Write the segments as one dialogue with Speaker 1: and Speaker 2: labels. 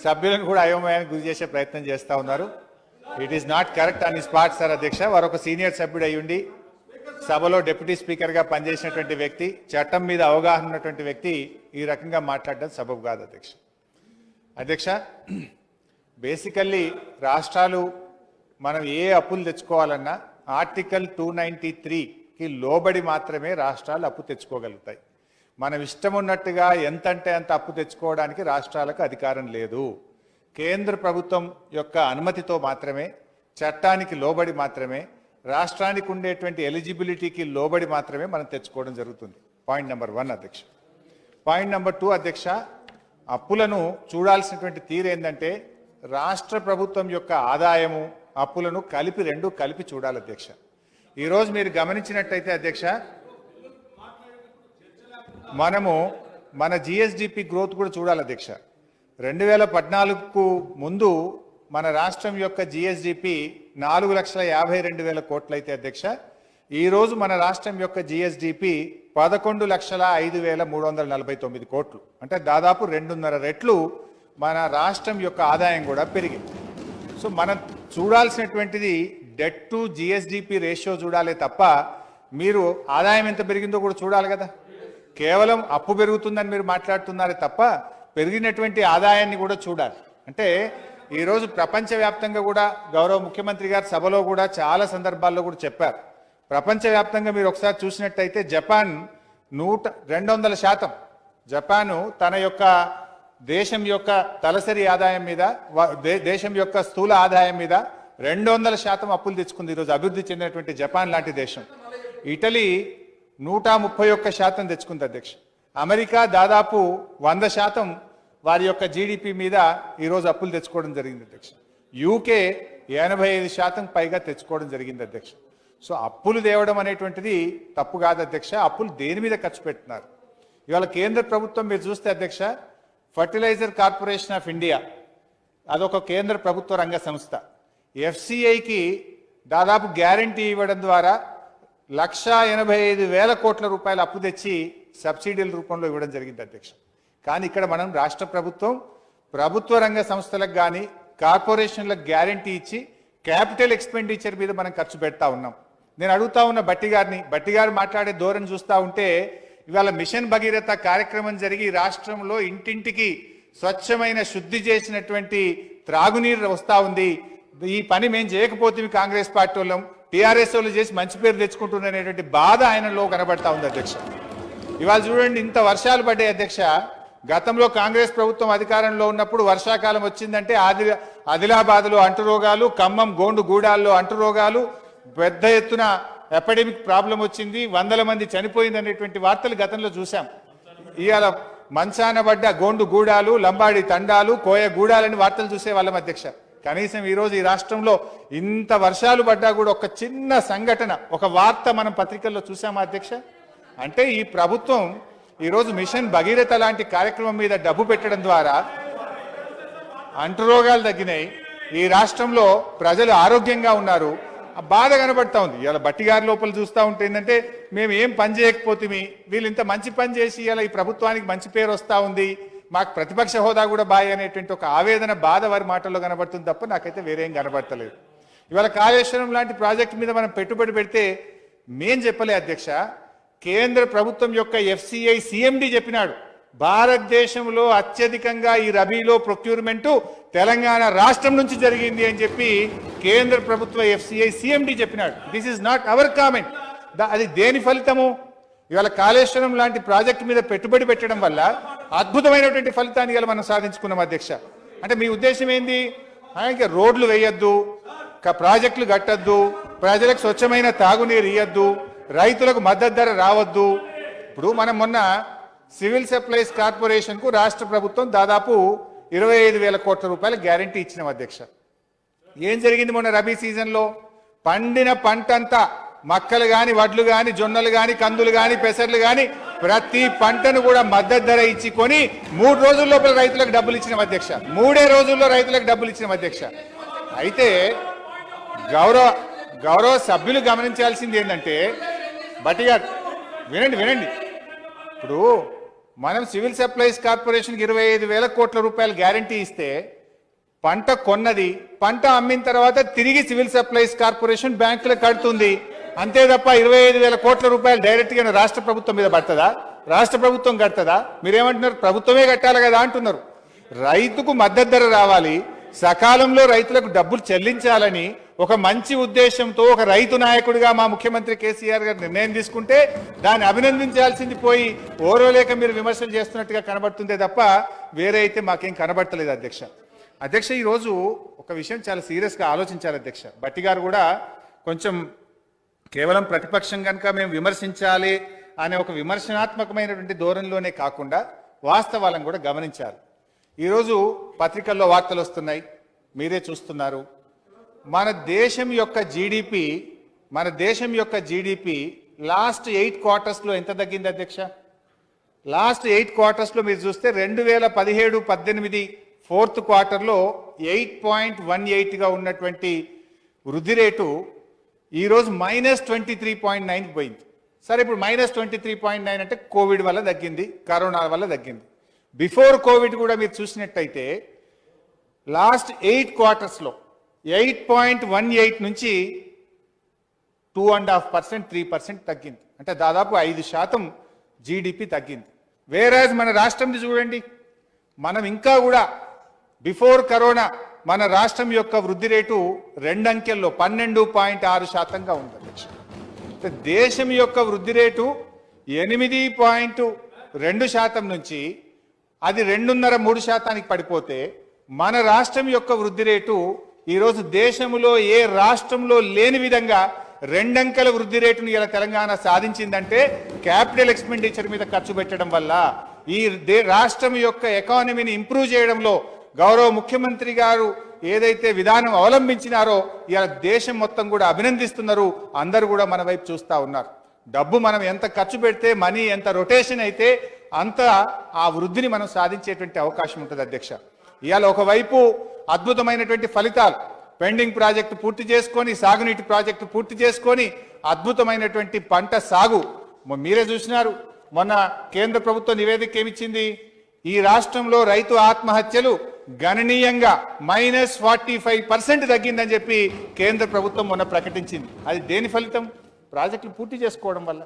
Speaker 1: సభ్యులను కూడా అయోమయానికి గురి చేసే ప్రయత్నం చేస్తూ ఉన్నారు. It is not correct on ఈ స్పాట్ సార్ అధ్యక్ష. వారు ఒక సీనియర్ సభ్యుడు అయ్యుండి సభలో డిప్యూటీ స్పీకర్గా పనిచేసినటువంటి వ్యక్తి, చట్టం మీద అవగాహన ఉన్నటువంటి వ్యక్తి ఈ రకంగా మాట్లాడడం సబబు కాదు అధ్యక్ష. అధ్యక్ష, బేసికల్లీ రాష్ట్రాలు మనం ఏ అప్పులు తెచ్చుకోవాలన్నా ఆర్టికల్ 293కి లోబడి మాత్రమే రాష్ట్రాలు అప్పు తెచ్చుకోగలుగుతాయి. మనం ఇష్టం ఉన్నట్టుగా ఎంతంటే అంత అప్పు తెచ్చుకోవడానికి రాష్ట్రాలకు అధికారం లేదు. కేంద్ర ప్రభుత్వం యొక్క అనుమతితో మాత్రమే, చట్టానికి లోబడి మాత్రమే, రాష్ట్రానికి ఉండేటువంటి ఎలిజిబిలిటీకి లోబడి మాత్రమే మనం తెచ్చుకోవడం జరుగుతుంది. పాయింట్ నెంబర్ 1 అధ్యక్ష. పాయింట్ నెంబర్ 2 అధ్యక్ష, అప్పులను చూడాల్సినటువంటి తీరు ఏంటంటే రాష్ట్ర ప్రభుత్వం యొక్క ఆదాయము అప్పులను రెండు కలిపి చూడాలి అధ్యక్ష. ఈరోజు మీరు గమనించినట్టయితే అధ్యక్ష, మనము మన జిఎస్డిపి గ్రోత్ కూడా చూడాలి అధ్యక్ష. 2014కు ముందు మన రాష్ట్రం యొక్క జిఎస్డిపి 4,52,000 కోట్లయితే అధ్యక్ష, ఈరోజు మన రాష్ట్రం యొక్క జిఎస్డిపి 11,05,349 కోట్లు. అంటే దాదాపు 2.5 రెట్లు మన రాష్ట్రం యొక్క ఆదాయం కూడా పెరిగింది. సో మనం చూడాల్సినటువంటిది డెట్ టు జిఎస్డిపి రేషియో చూడాలి తప్ప మీరు ఆదాయం ఎంత పెరిగిందో కూడా చూడాలి కదా. కేవలం అప్పు పెరుగుతుందని మీరు మాట్లాడుతున్నారే తప్ప పెరిగినటువంటి ఆదాయాన్ని కూడా చూడాలి. అంటే ఈరోజు ప్రపంచవ్యాప్తంగా కూడా గౌరవ ముఖ్యమంత్రి గారు సభలో కూడా చాలా సందర్భాల్లో కూడా చెప్పారు. ప్రపంచవ్యాప్తంగా మీరు ఒకసారి చూసినట్టయితే జపాన్ 200% జపాను తన యొక్క దేశం యొక్క తలసరి ఆదాయం మీద, దేశం యొక్క స్థూల ఆదాయం మీద 200% అప్పులు తెచ్చుకుంది ఈరోజు అభివృద్ధి చెందినటువంటి జపాన్ లాంటి దేశం. ఇటలీ 131% తెచ్చుకుంది అధ్యక్ష. అమెరికా దాదాపు 100% వారి యొక్క జీడిపి మీద ఈరోజు అప్పులు తెచ్చుకోవడం జరిగింది అధ్యక్ష. యూకే 85% పైగా తెచ్చుకోవడం జరిగింది అధ్యక్ష. సో అప్పులు తేవడం అనేటువంటిది తప్పు కాదు అధ్యక్ష. అప్పులు దేని మీద ఖర్చు పెడుతున్నారు? ఇవాళ కేంద్ర ప్రభుత్వం మీరు చూస్తే అధ్యక్ష, ఫర్టిలైజర్ కార్పొరేషన్ ఆఫ్ ఇండియా అదొక కేంద్ర ప్రభుత్వ రంగ సంస్థ. ఎఫ్సిఐకి దాదాపు గ్యారంటీ ఇవ్వడం ద్వారా 1,85,000 కోట్ల రూపాయలు అప్పు తెచ్చి సబ్సిడీల రూపంలో ఇవ్వడం జరిగింది అధ్యక్ష. కానీ ఇక్కడ మనం రాష్ట్ర ప్రభుత్వం ప్రభుత్వ రంగ సంస్థలకు కానీ కార్పొరేషన్లకు గ్యారంటీ ఇచ్చి క్యాపిటల్ ఎక్స్పెండిచర్ మీద మనం ఖర్చు పెడతా ఉన్నాం. నేను అడుగుతా ఉన్న బట్టి గారు మాట్లాడే ధోరణి చూస్తూ ఉంటే ఇవాళ మిషన్ భగీరథ కార్యక్రమం జరిగి రాష్ట్రంలో ఇంటింటికి స్వచ్ఛమైన శుద్ధి చేసినటువంటి త్రాగునీరు వస్తూ ఉంది. ఈ పని మేము చేయకపోతే కాంగ్రెస్ పార్టీ వాళ్ళం, టీఆర్ఎస్ వాళ్ళు చేసి మంచి పేరు తెచ్చుకుంటున్నటువంటి బాధ ఆయనలో కనబడతా ఉంది అధ్యక్ష. ఇవాళ చూడండి, ఇంత వర్షాలు పడ్డాయి అధ్యక్ష. గతంలో కాంగ్రెస్ ప్రభుత్వం అధికారంలో ఉన్నప్పుడు వర్షాకాలం వచ్చిందంటే ఆదిలాబాద్లో అంటురోగాలు, ఖమ్మం గూడాల్లో అంటురోగాలు, పెద్ద ఎత్తున ఎపిడమిక్ ప్రాబ్లం వచ్చింది, 100 మంది చనిపోయింది అనేటువంటి వార్తలు గతంలో చూసాం. ఇవాళ మంచాన పడ్డ గూడాలు, లంబాడి తండాలు, కోయ గూడాలని వార్తలు చూసే వాళ్ళం అధ్యక్ష. కనీసం ఈరోజు ఈ రాష్ట్రంలో ఇంత వర్షాలు పడ్డా కూడా ఒక చిన్న సంఘటన, ఒక వార్త మనం పత్రికల్లో చూసామా అధ్యక్ష? అంటే ఈ ప్రభుత్వం ఈరోజు మిషన్ భగీరథ లాంటి కార్యక్రమం మీద డబ్బు పెట్టడం ద్వారా అంటురోగాలు తగ్గినాయి, ఈ రాష్ట్రంలో ప్రజలు ఆరోగ్యంగా ఉన్నారు, బాధ కనబడతా ఉంది. ఇలా బట్టి గారి లోపల చూస్తూ ఉంటే ఏంటంటే మేము ఏం పని చేయకపోతే వీళ్ళు ఇంత మంచి పని చేసి ఇలా ఈ ప్రభుత్వానికి మంచి పేరు వస్తూ ఉంది, మాకు ప్రతిపక్ష హోదా కూడా బాయ్ అనేటువంటి ఒక ఆవేదన, బాధ వారి మాటల్లో కనబడుతుంది తప్ప నాకైతే వేరేం కనబడతలేదు. ఇవాళ కాళేశ్వరం లాంటి ప్రాజెక్టు మీద మనం పెట్టుబడి పెడితే మేం చెప్పలే అధ్యక్ష, కేంద్ర ప్రభుత్వం యొక్క ఎఫ్సిఐ సిఎండి చెప్పినాడు. భారతదేశంలో అత్యధికంగా ఈ రబీలో ప్రొక్యూర్మెంటు తెలంగాణ రాష్ట్రం నుంచి జరిగింది అని చెప్పి కేంద్ర ప్రభుత్వ ఎఫ్సిఐ సిఎండి చెప్పినాడు. This is not our comment. అది దేని ఫలితము? ఇవాళ కాళేశ్వరం లాంటి ప్రాజెక్టు మీద పెట్టుబడి పెట్టడం వల్ల అద్భుతమైనటువంటి ఫలితాన్ని ఇలా మనం సాధించుకున్నాం అధ్యక్ష. అంటే మీ ఉద్దేశం ఏంది? ఇంకా రోడ్లు వేయొద్దు, ప్రాజెక్టులు కట్టద్దు, ప్రజలకు స్వచ్ఛమైన తాగునీరు ఇయ్యద్దు, రైతులకు మద్దతు ధర రావద్దు. ఇప్పుడు మనం మొన్న సివిల్ సప్లైస్ కార్పొరేషన్ కు రాష్ట్ర ప్రభుత్వం దాదాపు 25,000 కోట్ల రూపాయల గ్యారంటీ ఇచ్చినాం అధ్యక్ష. ఏం జరిగింది మొన్న రబీ సీజన్లో? పండిన పంటంతా మక్కలు కానీ, వడ్లు కానీ, జొన్నలు కానీ, కందులు కానీ, పెసర్లు కానీ ప్రతి పంటను కూడా మద్దతు ధర ఇచ్చి కొని 3 రోజుల లోపల రైతులకు డబ్బులు ఇచ్చిన అధ్యక్ష. 3 రోజుల్లో రైతులకు డబ్బులు ఇచ్చిన అధ్యక్ష. అయితే గౌరవ సభ్యులు గమనించాల్సింది ఏంటంటే, బట్టి గారు వినండి, ఇప్పుడు మనం సివిల్ సప్లైస్ కార్పొరేషన్కి 25,000 కోట్ల రూపాయలు గ్యారంటీ ఇస్తే పంట కొన్నది, పంట అమ్మిన తర్వాత తిరిగి సివిల్ సప్లైస్ కార్పొరేషన్ బ్యాంకులకు కడుతుంది. అంతే తప్ప 25,000 కోట్ల రూపాయలు డైరెక్ట్గా రాష్ట్ర ప్రభుత్వం మీద పడుతుందా? రాష్ట్ర ప్రభుత్వం కడుతుందా? మీరేమంటున్నారు? ప్రభుత్వమే కట్టాలి కదా అంటున్నారు. రైతుకు మద్దతు ధర రావాలి, సకాలంలో రైతులకు డబ్బులు చెల్లించాలని ఒక మంచి ఉద్దేశంతో ఒక రైతు నాయకుడిగా మా ముఖ్యమంత్రి కేసీఆర్ గారు నిర్ణయం తీసుకుంటే దాన్ని అభినందించాల్సింది పోయి ఓరోలేక మీరు విమర్శలు చేస్తున్నట్టుగా కనబడుతుందే తప్ప వేరే అయితే మాకేం కనబడతలేదు అధ్యక్ష. ఈరోజు ఒక విషయం చాలా సీరియస్గా ఆలోచించాలి అధ్యక్ష. భట్టి గారు కూడా కొంచెం కేవలం ప్రతిపక్షం కనుక మేము విమర్శించాలి అనే ఒక విమర్శనాత్మకమైనటువంటి ధోరణిలోనే కాకుండా వాస్తవాలను కూడా గమనించాలి. ఈరోజు పత్రికల్లో వార్తలు వస్తున్నాయి, మీరే చూస్తున్నారు. మన దేశం యొక్క జీడిపి లాస్ట్ 8 క్వార్టర్స్లో ఎంత తగ్గింది అధ్యక్ష? లాస్ట్ 8 క్వార్టర్స్లో మీరు చూస్తే 2017-18 4th క్వార్టర్లో 8.18గా ఉన్నటువంటి వృద్ధి రేటు ఈరోజు -23.9కి పోయింది. సరే, ఇప్పుడు -23.9 అంటే కోవిడ్ వల్ల తగ్గింది, కరోనా వల్ల తగ్గింది. బిఫోర్ కోవిడ్ కూడా మీరు చూసినట్టయితే లాస్ట్ 8 క్వార్టర్స్లో 8.18 నుంచి 2.5%, 3% తగ్గింది. అంటే దాదాపు 5% జీడిపి తగ్గింది. వేరేజ్ మన రాష్ట్రంది చూడండి, మనం ఇంకా కూడా బిఫోర్ కరోనా మన రాష్ట్రం యొక్క వృద్ధి రేటు 2 అంకెల్లో 12.6%గా ఉంది. దేశం యొక్క వృద్ధి రేటు 8.2% నుంచి అది 2.5-3% పడిపోతే మన రాష్ట్రం యొక్క వృద్ధి రేటు ఈరోజు దేశంలో ఏ రాష్ట్రంలో లేని విధంగా 2 అంకెల వృద్ధి రేటును ఇలా తెలంగాణ సాధించిందంటే క్యాపిటల్ ఎక్స్పెండిచర్ మీద ఖర్చు పెట్టడం వల్ల, ఈ రాష్ట్రం యొక్క ఎకానమీని ఇంప్రూవ్ చేయడంలో గౌరవ ముఖ్యమంత్రి గారు ఏదైతే విధానం అవలంబించినారో ఇలా దేశం మొత్తం కూడా అభినందిస్తున్నారు. అందరూ కూడా మన వైపు చూస్తూ ఉన్నారు. డబ్బు మనం ఎంత ఖర్చు పెడితే, మనీ ఎంత రొటేషన్ అయితే అంత ఆ వృద్ధిని మనం సాధించేటువంటి అవకాశం ఉంటుంది అధ్యక్ష. ఇవాళ ఒకవైపు అద్భుతమైనటువంటి ఫలితాలు, పెండింగ్ ప్రాజెక్టు పూర్తి చేసుకొని, సాగునీటి ప్రాజెక్టు పూర్తి చేసుకొని అద్భుతమైనటువంటి పంట సాగు. మీరే చూసినారు, మొన్న కేంద్ర ప్రభుత్వ నివేదిక ఏమిచ్చింది? ఈ రాష్ట్రంలో రైతు ఆత్మహత్యలు గణనీయంగా -45% తగ్గిందని చెప్పి కేంద్ర ప్రభుత్వం మొన్న ప్రకటించింది. అది దేని ఫలితం? ప్రాజెక్టులు పూర్తి చేసుకోవడం వల్ల.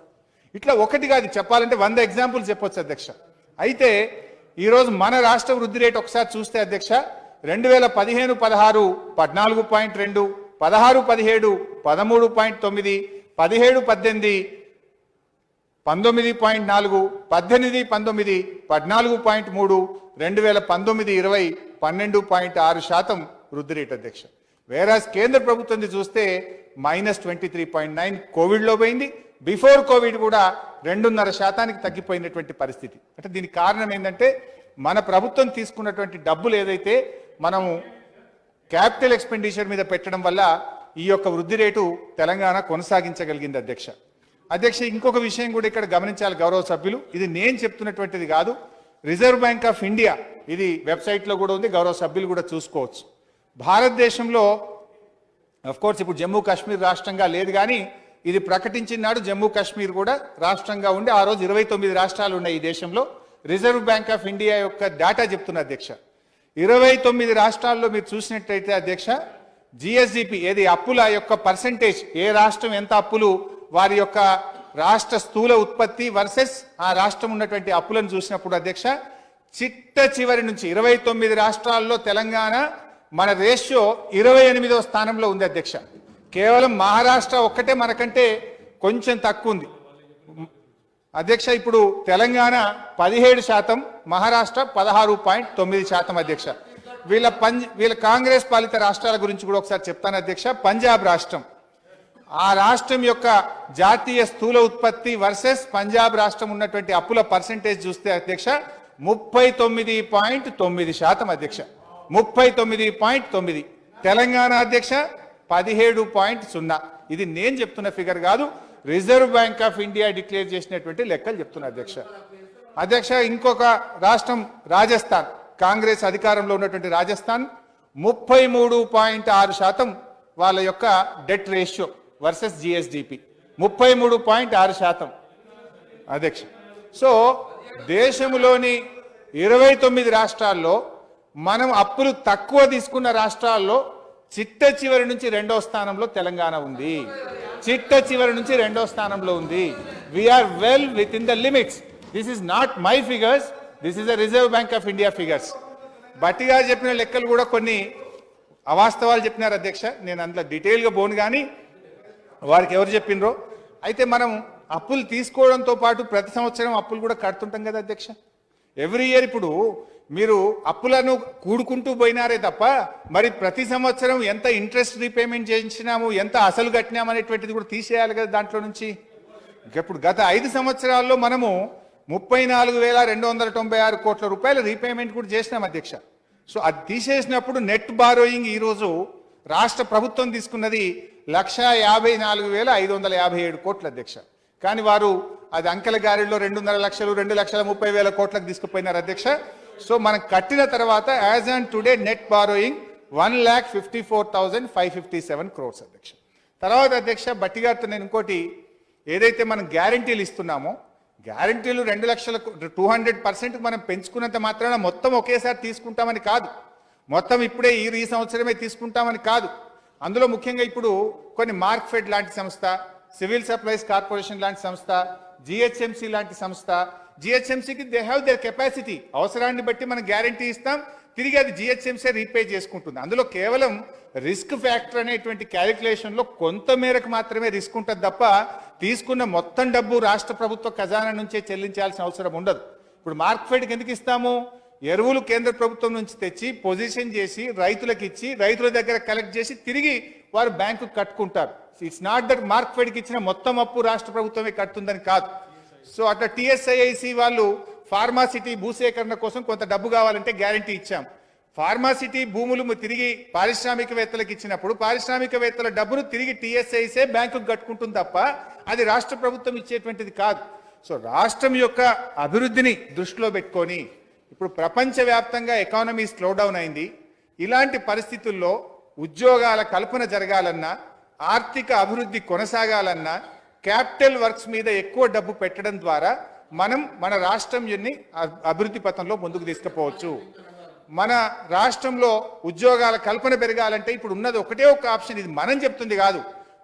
Speaker 1: ఇట్లా ఒకటి కాదు, చెప్పాలంటే 100 ఎగ్జాంపుల్స్ చెప్పొచ్చు అధ్యక్ష. అయితే ఈరోజు మన రాష్ట్ర వృద్ధి రేటు ఒకసారి చూస్తే అధ్యక్ష, 2015-16 14.2, 16-17 13.9, 17-18 19.4, 18-19 14.3, 2019-20 12.6% వృద్ధి రేటు అధ్యక్ష. వేరాజ్ కేంద్ర ప్రభుత్వం చూస్తే -23.9 కోవిడ్లో పోయింది. బిఫోర్ కోవిడ్ కూడా 2.5% తగ్గిపోయినటువంటి పరిస్థితి. అంటే దీనికి కారణం ఏంటంటే మన ప్రభుత్వం తీసుకున్నటువంటి డబ్బులు ఏదైతే మనము క్యాపిటల్ ఎక్స్పెండిచర్ మీద పెట్టడం వల్ల ఈ యొక్క వృద్ధి రేటు తెలంగాణ కొనసాగించగలిగింది అధ్యక్ష. ఇంకొక విషయం కూడా ఇక్కడ గమనించాలి గౌరవ సభ్యులు, ఇది నేను చెప్తున్నటువంటిది కాదు, రిజర్వ్ బ్యాంక్ ఆఫ్ ఇండియా ఇది వెబ్సైట్లో కూడా ఉంది, గౌరవ సభ్యులు కూడా చూసుకోవచ్చు. భారతదేశంలో కోర్స్ ఇప్పుడు జమ్మూ కాశ్మీర్ రాష్ట్రంగా లేదు, కానీ ఇది ప్రకటించిన నాడు జమ్మూ కాశ్మీర్ కూడా రాష్ట్రంగా ఉండి ఆ రోజు 29 రాష్ట్రాలు ఉన్నాయి ఈ దేశంలో. రిజర్వ్ బ్యాంక్ ఆఫ్ ఇండియా యొక్క డేటా చెప్తున్న అధ్యక్ష, 29 రాష్ట్రాల్లో మీరు చూసినట్టయితే అధ్యక్ష, జిఎస్డిపి ఏది అప్పుల యొక్క పర్సంటేజ్, ఏ రాష్ట్రం ఎంత అప్పులు, వారి యొక్క రాష్ట్ర స్థూల ఉత్పత్తి వర్సెస్ ఆ రాష్ట్రం ఉన్నటువంటి అప్పులను చూసినప్పుడు అధ్యక్ష, చిట్ట చివరి నుంచి 29 రాష్ట్రాల్లో తెలంగాణ మన రేషియో 28వ స్థానంలో ఉంది అధ్యక్ష. కేవలం మహారాష్ట్ర ఒక్కటే మనకంటే కొంచెం తక్కువ ఉంది అధ్యక్ష. ఇప్పుడు తెలంగాణ 17%, మహారాష్ట్ర 16.9% అధ్యక్ష. వీళ్ళ కాంగ్రెస్ పాలిత రాష్ట్రాల గురించి కూడా ఒకసారి చెప్తాను అధ్యక్ష. పంజాబ్ రాష్ట్రం, ఆ రాష్ట్రం యొక్క జాతీయ స్థూల ఉత్పత్తి వర్సెస్ పంజాబ్ రాష్ట్రం ఉన్నటువంటి అప్పుల పర్సంటేజ్ చూస్తే అధ్యక్ష 39.9% అధ్యక్ష, 39.9. తెలంగాణ అధ్యక్ష 17.0. ఇది నేను చెప్తున్న ఫిగర్ కాదు, reserve Bank of India declare చేసినటువంటి లెక్కలు చెప్తున్నా అధ్యక్ష. ఇంకొక రాష్ట్రం రాజస్థాన్, కాంగ్రెస్ అధికారంలో ఉన్నటువంటి రాజస్థాన్ 33.6% వాళ్ళ యొక్క డెట్ రేషియో వర్సెస్ జిఎస్డిపి 33.6% అధ్యక్ష. సో దేశంలోని 29 రాష్ట్రాల్లో మనం అప్పులు తక్కువ తీసుకున్న రాష్ట్రాల్లో చిట్ట చివరి నుంచి రెండో స్థానంలో తెలంగాణ ఉంది. చిట్ట చివరి నుంచి రెండో స్థానంలో ఉంది. We are well within the limits. This is not my figures, this is the Reserve Bank of India figures. Bhatti గారు చెప్పిన లెక్కలు కూడా కొన్ని అవాస్తవాలు చెప్పినారు అధ్యక్ష. నేను అందులో డీటెయిల్గా పోను, కానీ వారికి ఎవరు చెప్పినరో. అయితే మనం అప్పులు తీసుకోవడంతో పాటు ప్రతి సంవత్సరం అప్పులు కూడా కడుతుంటాం కదా అధ్యక్ష. ఎవ్రీ ఇయర్ ఇప్పుడు మీరు అప్పులను కూడుకుంటూ పోయినారే తప్ప మరి ప్రతి సంవత్సరం ఎంత ఇంట్రెస్ట్ రీపేమెంట్ చేయించినాము, ఎంత అసలు కట్టినాము అనేటువంటిది కూడా తీసేయాలి కదా దాంట్లో నుంచి. ఇప్పుడు గత 5 సంవత్సరాల్లో మనము 34,296 కోట్ల రూపాయల రీపేమెంట్ కూడా చేసినాం అధ్యక్ష. సో అది తీసేసినప్పుడు నెట్ బారోయింగ్ ఈరోజు రాష్ట్ర ప్రభుత్వం తీసుకున్నది 1,54,557 కోట్ల అధ్యక్ష. కానీ వారు అది అంకెల గారిలో 2.5 లక్షలు 2,30,30,000 కోట్లకు తీసుకుపోయినారు అధ్యక్ష. సో మనం కట్టిన తర్వాత as on today net borrowing 1,54,557 crores అధ్యక్ష. తర్వాత అధ్యక్ష భట్టి గారితో నేను ఇంకోటి, ఏదైతే మనం గ్యారంటీలు ఇస్తున్నామో గ్యారంటీలు 2 లక్షలకు 200% మనం పెంచుకున్నంత మాత్రాన మొత్తం ఒకేసారి తీసుకుంటామని కాదు, మొత్తం ఇప్పుడే ఈ సంవత్సరమే తీసుకుంటామని కాదు. అందులో ముఖ్యంగా ఇప్పుడు కొన్ని మార్క్ఫెడ్ లాంటి సంస్థ, సివిల్ సప్లైస్ కార్పొరేషన్ లాంటి సంస్థ, జిహెచ్ఎంసి లాంటి సంస్థ, జిహెచ్ఎంసికి దే హ్యావ్ దేర్ కెపాసిటీ, అవసరాన్ని బట్టి మనం గ్యారంటీ ఇస్తాం, తిరిగి అది జిహెచ్ఎంసీ రీపే చేసుకుంటుంది. అందులో కేవలం రిస్క్ ఫ్యాక్టర్ అనేటువంటి క్యాలిక్యులేషన్లో కొంత మేరకు మాత్రమే రిస్క్ ఉంటుంది తప్ప తీసుకున్న మొత్తం డబ్బు రాష్ట్ర ప్రభుత్వ ఖజానా నుంచే చెల్లించాల్సిన అవసరం ఉండదు. ఇప్పుడు మార్క్ఫెడ్కి ఎందుకు ఇస్తాము? ఎరువులు కేంద్ర ప్రభుత్వం నుంచి తెచ్చి పొజిషన్ చేసి రైతులకు ఇచ్చి రైతుల దగ్గర కలెక్ట్ చేసి తిరిగి వారు బ్యాంకు కట్టుకుంటారు. ఇట్స్ నాట్ దట్ మార్క్ఫెడ్కి ఇచ్చిన మొత్తం అప్పు రాష్ట్ర ప్రభుత్వమే కడుతుందని కాదు. సో అట్లా టిఎస్ఐఐసి వాళ్ళు ఫార్మాసిటీ భూసేకరణ కోసం కొంత డబ్బు కావాలంటే గ్యారంటీ ఇచ్చాం. ఫార్మాసిటీ భూములు తిరిగి పారిశ్రామికవేత్తలకు ఇచ్చినప్పుడు పారిశ్రామికవేత్తల డబ్బును తిరిగి టిఎస్ఐసే బ్యాంకుకు కట్టుకుంటుంది తప్ప అది రాష్ట్ర ప్రభుత్వం ఇచ్చేటువంటిది కాదు. సో రాష్ట్రం యొక్క అభివృద్ధిని దృష్టిలో పెట్టుకొని ఇప్పుడు ప్రపంచవ్యాప్తంగా ఎకానమీ స్లో డౌన్ అయింది. ఇలాంటి పరిస్థితుల్లో ఉద్యోగాల కల్పన జరగాలన్నా, ఆర్థిక అభివృద్ధి కొనసాగాలన్నా క్యాపిటల్ వర్క్స్ మీద ఎక్కువ డబ్బు పెట్టడం ద్వారా మనం మన రాష్ట్రం అభివృద్ధి పథంలో ముందుకు తీసుకుపోవచ్చు. మన రాష్ట్రంలో ఉద్యోగాల కల్పన పెరగాలంటే ఇప్పుడు ఉన్నది ఒకటే ఒక ఆప్షన్. ఇది మనం చెప్తుంది కాదు,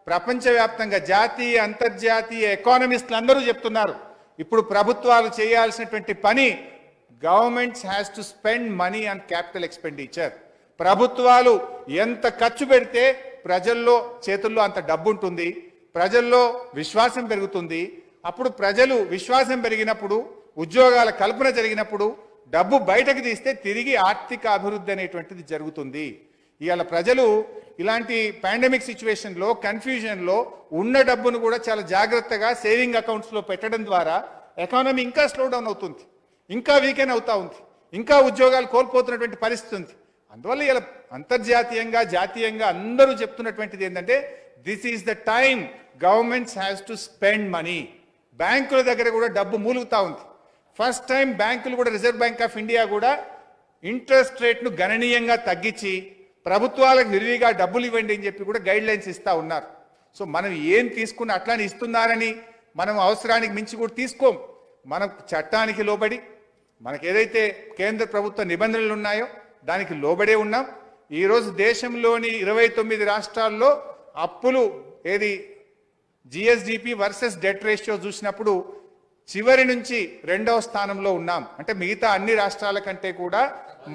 Speaker 1: ప్రపంచవ్యాప్తంగా జాతీయ అంతర్జాతీయ ఎకానమిస్టులు అందరూ చెప్తున్నారు. ఇప్పుడు ప్రభుత్వాలు చేయాల్సినటువంటి పని, governments has to spend money on capital expenditure. ప్రభుత్వాలు ఎంత ఖర్చు పెడితే ప్రజల్లో చేతుల్లో అంత డబ్బు ఉంటుంది, ప్రజల్లో విశ్వాసం పెరుగుతుంది. అప్పుడు ప్రజలు విశ్వాసం పెరిగినప్పుడు, ఉద్యోగాల కల్పన జరిగినప్పుడు, డబ్బు బయటకు తీస్తే తిరిగి ఆర్థిక అభివృద్ధి అనేటువంటిది జరుగుతుంది. ఇవాళ ప్రజలు ఇలాంటి పాండమిక్ సిచ్యువేషన్లో కన్ఫ్యూజన్లో ఉన్న డబ్బును కూడా చాలా జాగ్రత్తగా సేవింగ్ అకౌంట్స్లో పెట్టడం ద్వారా ఎకానమీ ఇంకా స్లో డౌన్ అవుతుంది, ఇంకా వీకెన్ అవుతా ఉంది, ఇంకా ఉద్యోగాలు కోల్పోతున్నటువంటి పరిస్థితి ఉంది. అందువల్ల ఇలా అంతర్జాతీయంగా జాతీయంగా అందరూ చెప్తున్నటువంటిది ఏంటంటే this is the time governments has to spend money. బ్యాంకుల దగ్గర కూడా డబ్బు మూలుగుతా ఉంది. ఫస్ట్ టైం బ్యాంకులు కూడా, రిజర్వ్ బ్యాంక్ ఆఫ్ ఇండియా కూడా ఇంట్రెస్ట్ రేట్ను గణనీయంగా తగ్గించి ప్రభుత్వాలకు విరివిగా డబ్బులు ఇవ్వండి అని చెప్పి కూడా గైడ్ లైన్స్ ఇస్తూ ఉన్నారు. సో మనం ఏం తీసుకున్న అట్లానే ఇస్తున్నారని మనం అవసరానికి మించి కూడా తీసుకోం. మనం చట్టానికి లోబడి మనకు ఏదైతే కేంద్ర ప్రభుత్వ నిబంధనలు ఉన్నాయో దానికి లోబడే ఉన్నాం. ఈరోజు దేశంలోని 29 రాష్ట్రాల్లో అప్పులు ఏది జిఎస్డిపి వర్సెస్ డెట్ రేషియో చూసినప్పుడు చివరి నుంచి 2వ స్థానంలో ఉన్నాం. అంటే మిగతా అన్ని రాష్ట్రాల కంటే కూడా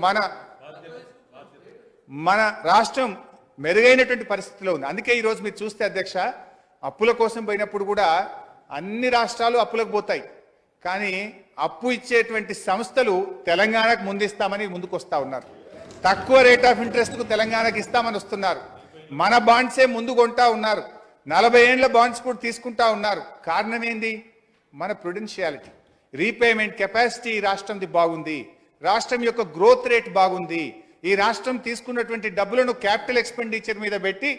Speaker 1: మన రాష్ట్రం మెరుగైనటువంటి పరిస్థితిలో ఉంది. అందుకే ఈరోజు మీరు చూస్తే అధ్యక్ష, అప్పుల కోసం పోయినప్పుడు కూడా అన్ని రాష్ట్రాలు అప్పులకు పోతాయి, కానీ అప్పు ఇచ్చేటువంటి సంస్థలు తెలంగాణకు ముందిస్తామని ముందుకు వస్తూ ఉన్నారు. తక్కువ రేట్ ఆఫ్ ఇంట్రెస్ట్కు తెలంగాణకు ఇస్తామని వస్తున్నారు. మన బాండ్సే ముందు కొంటా ఉన్నారు. 40 ఏళ్ల బాండ్స్ కూడా తీసుకుంటా ఉన్నారు. కారణం ఏంది? మన ప్రుడెన్షియాలిటీ, రీపేమెంట్ కెపాసిటీ రాష్ట్రంది బాగుంది, రాష్ట్రం యొక్క గ్రోత్ రేట్ బాగుంది. ఈ రాష్ట్రం తీసుకున్నటువంటి డబ్బులను క్యాపిటల్ ఎక్స్పెండిచర్ మీద పెట్టి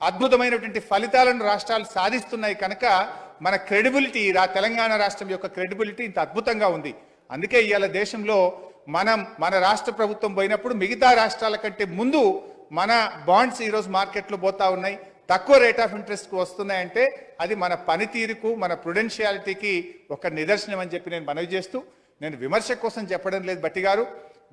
Speaker 1: అద్భుతమైనటువంటి ఫలితాలను రాష్ట్రాలు సాధిస్తున్నాయి కనుక మన క్రెడిబిలిటీ, తెలంగాణ రాష్ట్రం యొక్క క్రెడిబిలిటీ ఇంత అద్భుతంగా ఉంది. అందుకే ఇవాళ దేశంలో మన రాష్ట్ర ప్రభుత్వం పోయినప్పుడు మిగతా రాష్ట్రాల కంటే ముందు మన బాండ్స్ ఈరోజు మార్కెట్లో పోతా ఉన్నాయి, తక్కువ రేట్ ఆఫ్ ఇంట్రెస్ట్కు వస్తున్నాయంటే అది మన పనితీరుకు, మన ప్రుడెన్షియాలిటీకి ఒక నిదర్శనం అని చెప్పి నేను మనవి చేస్తూ, నేను విమర్శ కోసం చెప్పడం లేదు భట్టి గారు.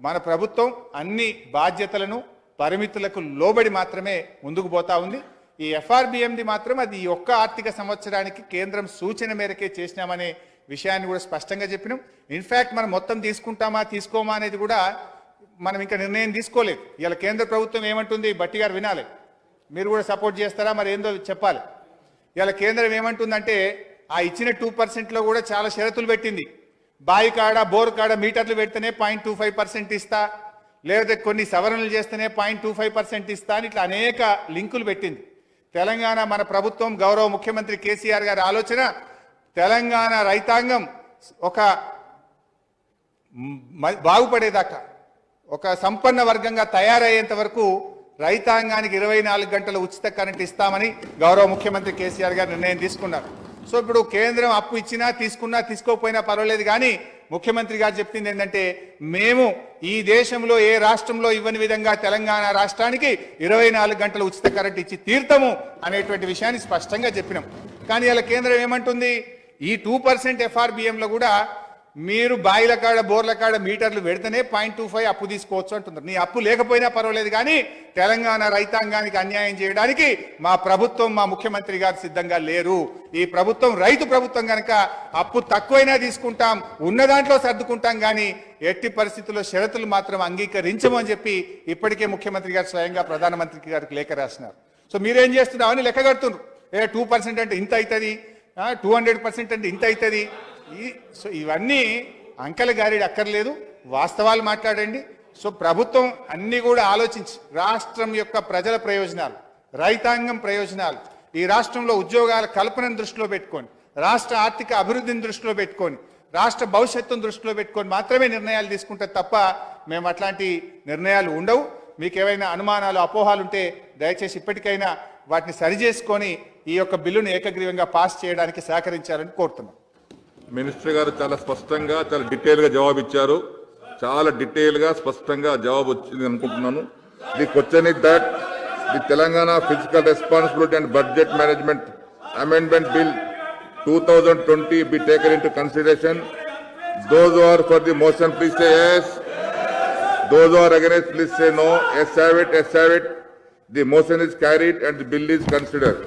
Speaker 1: మన ప్రభుత్వం అన్ని బాధ్యతలను పరిమితులకు లోబడి మాత్రమే ముందుకు పోతా ఉంది. ఈ ఎఫ్ఆర్బిఎంది మాత్రం అది ఈ ఒక్క ఆర్థిక సంవత్సరానికి కేంద్రం సూచన మేరకే చేసినామనే విషయాన్ని కూడా స్పష్టంగా చెప్పినాం. ఇన్ఫ్యాక్ట్ మనం మొత్తం తీసుకుంటామా తీసుకోమా అనేది కూడా మనం ఇంకా నిర్ణయం తీసుకోలేదు. ఇలా కేంద్ర ప్రభుత్వం ఏమంటుంది బట్టి గారు వినాలి, మీరు కూడా సపోర్ట్ చేస్తారా మరి ఏందో చెప్పాలి. ఇలా కేంద్రం ఏమంటుందంటే ఆ ఇచ్చిన 2%లో కూడా చాలా షరతులు పెట్టింది. బాయి కాడ బోర్ కాడ మీటర్లు పెడితేనే 0.25% ఇస్తా, లేదా కొన్ని సవరణలు చేస్తేనే 0.25% ఇస్తా అని ఇట్లా అనేక లింకులు పెట్టింది. తెలంగాణ మన ప్రభుత్వం గౌరవ ముఖ్యమంత్రి కేసీఆర్ గారి ఆలోచన తెలంగాణ రైతాంగం ఒక బాగుపడేదాకా ఒక సంపన్న వర్గంగా తయారయ్యేంత వరకు రైతాంగానికి 24 గంటల ఉచిత కరెంట్ ఇస్తామని గౌరవ ముఖ్యమంత్రి కేసీఆర్ గారు నిర్ణయం తీసుకున్నారు. సో ఇప్పుడు కేంద్రం అప్పు ఇచ్చినా తీసుకున్నా తీసుకోకపోయినా పర్వాలేదు, కానీ ముఖ్యమంత్రి గారు చెప్పింది ఏంటంటే మేము ఈ దేశంలో ఏ రాష్ట్రంలో ఇవ్వని విధంగా తెలంగాణ రాష్ట్రానికి 24 గంటల ఉచిత కరెంట్ ఇచ్చి తీర్థము అనేటువంటి విషయాన్ని స్పష్టంగా చెప్పినాం. కానీ ఇలా కేంద్రం ఏమంటుంది, ఈ 2% ఎఫ్ఆర్బిఎంలో కూడా మీరు బాయిల కాడ బోర్ల కాడ మీటర్లు పెడితేనే 0.25 అప్పు తీసుకోవచ్చు అంటున్నారు. నీ అప్పు లేకపోయినా పర్వాలేదు, కానీ తెలంగాణ రైతాంగానికి అన్యాయం చేయడానికి మా ప్రభుత్వం మా ముఖ్యమంత్రి గారు సిద్ధంగా లేరు. ఈ ప్రభుత్వం రైతు ప్రభుత్వం కనుక అప్పు తక్కువైనా తీసుకుంటాం, ఉన్న దాంట్లో సర్దుకుంటాం, కానీ ఎట్టి పరిస్థితుల్లో షరతులు మాత్రం అంగీకరించము అని చెప్పి ఇప్పటికే ముఖ్యమంత్రి గారు స్వయంగా ప్రధానమంత్రి గారికి లేఖ రాసినారు. సో మీరేం చేస్తున్నామని లెక్క కడుతున్నారు. 2% అంటే ఇంత అవుతుంది, 200% అంటే ఇంత అవుతుంది. సో ఇవన్నీ అంకెల గారిడి అక్కర్లేదు, వాస్తవాలు మాట్లాడండి. సో ప్రభుత్వం అన్ని కూడా ఆలోచించి రాష్ట్రం యొక్క ప్రజల ప్రయోజనాలు, రైతాంగం ప్రయోజనాలు, ఈ రాష్ట్రంలో ఉద్యోగాల కల్పనను దృష్టిలో పెట్టుకొని, రాష్ట్ర ఆర్థిక అభివృద్ధిని దృష్టిలో పెట్టుకొని, రాష్ట్ర భవిష్యత్తును దృష్టిలో పెట్టుకొని మాత్రమే నిర్ణయాలు తీసుకుంటే తప్ప మేము అట్లాంటి నిర్ణయాలు ఉండవు. మీకు ఏవైనా అనుమానాలు అపోహాలు ఉంటే దయచేసి ఇప్పటికైనా వాటిని సరిచేసుకొని ఈ యొక్క బిల్లును ఏకగ్రీవంగా పాస్ చేయడానికి సహకరించాలని కోరుతున్నాం.
Speaker 2: మినిస్టర్ గారు చాలా స్పష్టంగా చాలా డీటెయిల్ గా జవాబు ఇచ్చారు. చాలా డీటెయిల్ గా స్పష్టంగా జవాబు వచ్చింది అనుకుంటున్నాను. The question is that the Telangana physical responsibility and budget management amendment bill 2020 be taken into consideration. Those who are for the motion please say yes. Those who are against please say no. Yes have it, yes have it. The motion is carried and the bill is considered.